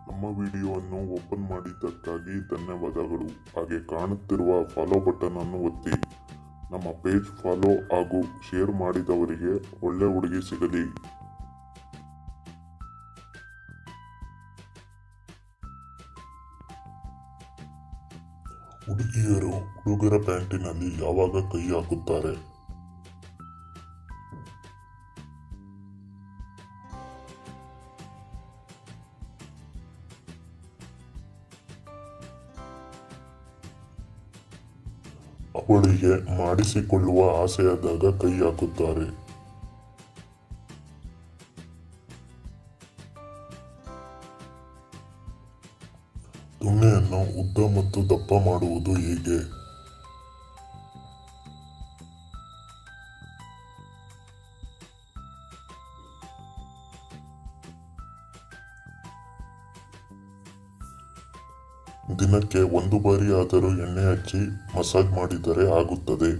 ನಮ್ಮ ವಿಡಿಯೋವನ್ನು ಓಪನ್ ಮಾಡಿದ್ದಕ್ಕಾಗಿ ಧನ್ಯವಾದಗಳು. ಹಾಗೆ ಕಾಣುತ್ತಿರುವ ಫಾಲೋ ಬಟನ್ ಅನ್ನು ಒತ್ತಿ. ನಮ್ಮ ಪೇಜ್ ಫಾಲೋ ಹಾಗೂ ಶೇರ್ ಮಾಡಿದವರಿಗೆ ಒಳ್ಳೆ ಹುಡುಗಿ ಸಿಗಲಿ. ಹುಡುಗಿಯರು ಹುಡುಗರ ಪ್ಯಾಂಟಿನಲ್ಲಿ ಯಾವಾಗ ಕೈ ಹಾಕುತ್ತಾರೆ? ಅವಳಿಗೆ ಮಾಡಿಸಿಕೊಳ್ಳುವ ಆಸೆಯಾದಾಗ ಕೈ ಹಾಕುತ್ತಾರೆ. ದೊಣ್ಣೆಯನ್ನು ಉದ್ದ ಮತ್ತು ದಪ್ಪ ಮಾಡುವುದು ಹೇಗೆ? ದಿನಕ್ಕೆ 1 ಬಾರಿ ಆದರೂ ಎಣ್ಣೆ ಹಚ್ಚಿ ಮಸಾಜ್ ಮಾಡಿದರೆ ಆಗುತ್ತದೆ.